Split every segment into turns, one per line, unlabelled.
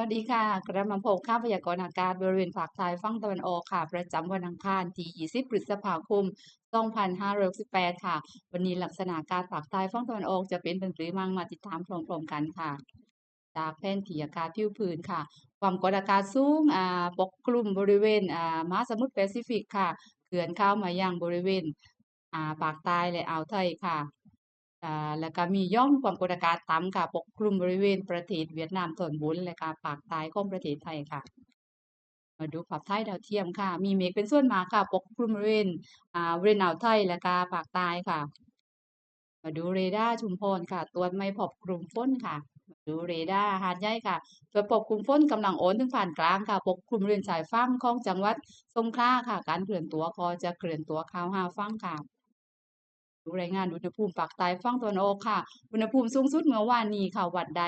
สดีค่ะกระมาพบข่าวพยากรณ์อากาศบริเวณภาคใต้ฝั่งตะวันออกค่ะประจำวันอังคารที่20พฤษภาคม2568ค่ะวันนี้ลักษณะอากาศภาคใต้ฝั่งตะวันออกจะเป็นหรือมั่งมาติดตามพร้อมๆกันค่ะจากแผนที่อากาศผิวพื้นค่ะความกดอากาศสูงปกคลุมบริเวณมหาสมุทรแปซิฟิกค่ะเคลื่อนเข้ามายังบริเวณภาคใต้และอ่าวไทยค่ะ แล้วก็มีหย่อมความกดอากาศต่ำค่ะปกคลุมบริเวณประเทศเวียดนามตอนบนและก็ภาคใต้ของประเทศไทยค่ะมาดูภาพถ่ายดาวเทียมค่ะมีเมฆเป็นส่วนมากค่ะปกคลุมบริเวณอ่าวไทยและก็ภาคใต้ค่ะมาดูเรดาร์ชุมพรค่ะตรวจไม่พบกลุ่มฝนค่ะมาดูเรดาร์หาดใหญ่ค่ะตรวจพบกลุ่มฝนกำลังโอนถึงผ่านกลางค่ะปกคลุมบริเวณชายฝั่งของจังหวัดสงขลาค่ะการเคลื่อนตัวก็จะเคลื่อนตัวเข้าหาฝั่งค่ะ ดูรายงานอุณหภูมิภาคใต้ฝั่งตะวันออกค่ะอุณหภูมิสูงสุดเมื่อวานนี้ค่ะวัดได้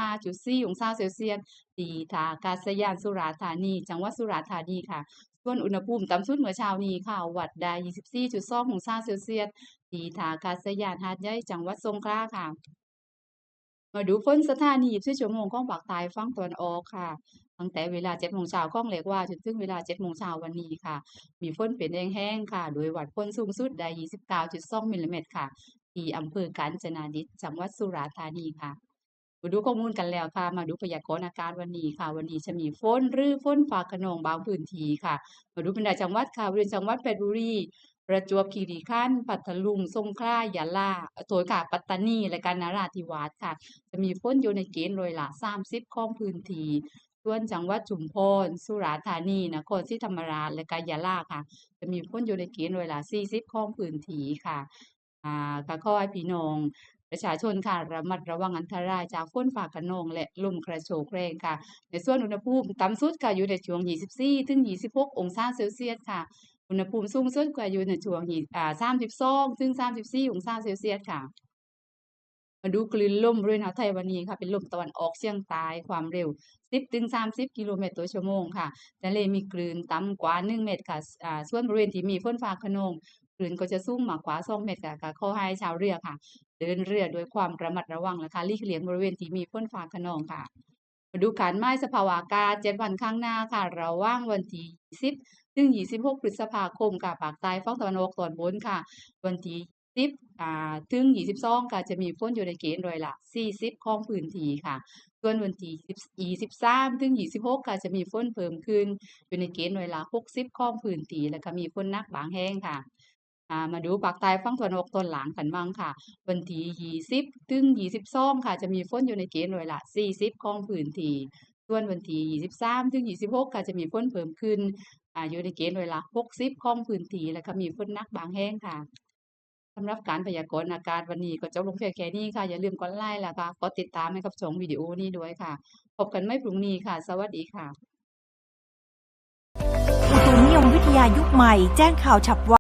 35.4องศาเซลเซียสที่ท่าอากาศยานสุราษฎร์ธานีจังหวัดสุราษฎร์ธานีค่ะส่วนอุณหภูมิต่ำสุดเมื่อเช้านี้ค่ะวัดได้24.2องศาเซลเซียสที่ท่าอากาศยานหาดใหญ่จังหวัดสงขลาค่ะ มาดูฝนสถานี24ชั่วโมงของภาคใต้ฝั่งตะวันออกค่ะตั้งแต่เวลา7โมงเช้าของเรียกว่าจนถึงเวลา7โมงเช้าวันนี้ค่ะมีฝนเป็นแห้งๆค่ะโดยวัดฝนสูงสุดได้29.2มิลลิเมตรค่ะที่อำเภอกาญจนดิตจังหวัดสุราษฎร์ธานีค่ะมาดูข้อมูลกันแล้วค่ะมาดูพยากรณ์อากาศวันนี้ค่ะวันนี้จะมีฝนหรือฝนฟ้าคะนองบางพื้นที่ค่ะมาดูเป็นรายจังหวัดค่ะบริเวณจังหวัดเพชรบุรีประจวบคีรีขันธ์ปัตตานีสงขลายะลาโถยค่ะปัตตานีและก็นราธิวาสค่ะ จะมีฝนอยู่ในเกณฑ์ร้อยละ30ของพื้นที่ส่วนจังหวัดชุมพรสุราษฎร์ธานีนครศรีธรรมราชและก็ยะลาค่ะจะมีฝนอยู่ในเกณฑ์ร้อยละ40ของพื้นที่ค่ะก็ขอให้พี่น้องประชาชนค่ะระมัดระวังอันตรายจากฝนฟ้าคะนองและลมกระโชกแรงค่ะในส่วนอุณหภูมิต่ำสุดก็อยู่ในช่วง24ถึง26องศาเซลเซียสค่ะอุณหภูมิสูงสุดก็อยู่ในช่วง32ถึง34องศาเซลเซียสค่ะ มาดูคลื่นลมบริเวณอ่าวไทยวันนี้ค่ะเป็นลมตะวันออกเฉียงใต้ความเร็ว10ถึง30กิโลเมตรต่อชั่วโมงค่ะทะเลมีคลื่นต่ำกว่า1เมตรค่ะส่วนบริเวณที่มีฝนฟ้าคะนองคลื่นก็จะสูงมากกว่า2เมตรค่ะก็ขอให้ชาวเรือค่ะเดินเรือด้วยความระมัดระวังนะคะหลีกเลี่ยงบริเวณที่มีฝนฟ้าคะนองค่ะมาดูการหมายสภาวะอากาศ7วันข้างหน้าค่ะระหว่างวันที่20ถึง26พฤษภาคมค่ะภาคใต้ฝั่งตะวันออกตอนบนค่ะวันที่10ถึง22ก็จะมีฝนอยู่ในเกณฑ์ร้อยละ40ของพื้นที่ค่ะส่วนวันที่23ถึง26ก็จะมีฝนเพิ่มขึ้นอยู่ในเกณฑ์ร้อยละ60ของพื้นที่แล้วก็มีฝนหนักบางแห่งค่ะมาดูภาคใต้ฝั่งตะวันออกตอนหลังกันบ้างค่ะวันที่20ถึง22ค่ะจะมีฝนอยู่ในเกณฑ์ร้อยละ40ของพื้นที่ส่วนวันที่23ถึง26ก็จะมีฝนเพิ่มขึ้นอยู่ในเกณฑ์ร้อยละ60ของพื้นที่แล้วก็มีฝนหนักบางแห่งค่ะ สำหรับการพยากรณ์อากาศวันนี้ก็จบลงเพียงแค่นี้ค่ะอย่าลืมกดไลค์แล้วก็กดติดตามให้กับช่องวิดีโอนี้ด้วยค่ะพบกันใหม่พรุ่งนี้ค่ะสวัสดีค่ะ
อุตุนิยมวิทยายุคใหม่แจ้งข่าวฉับไว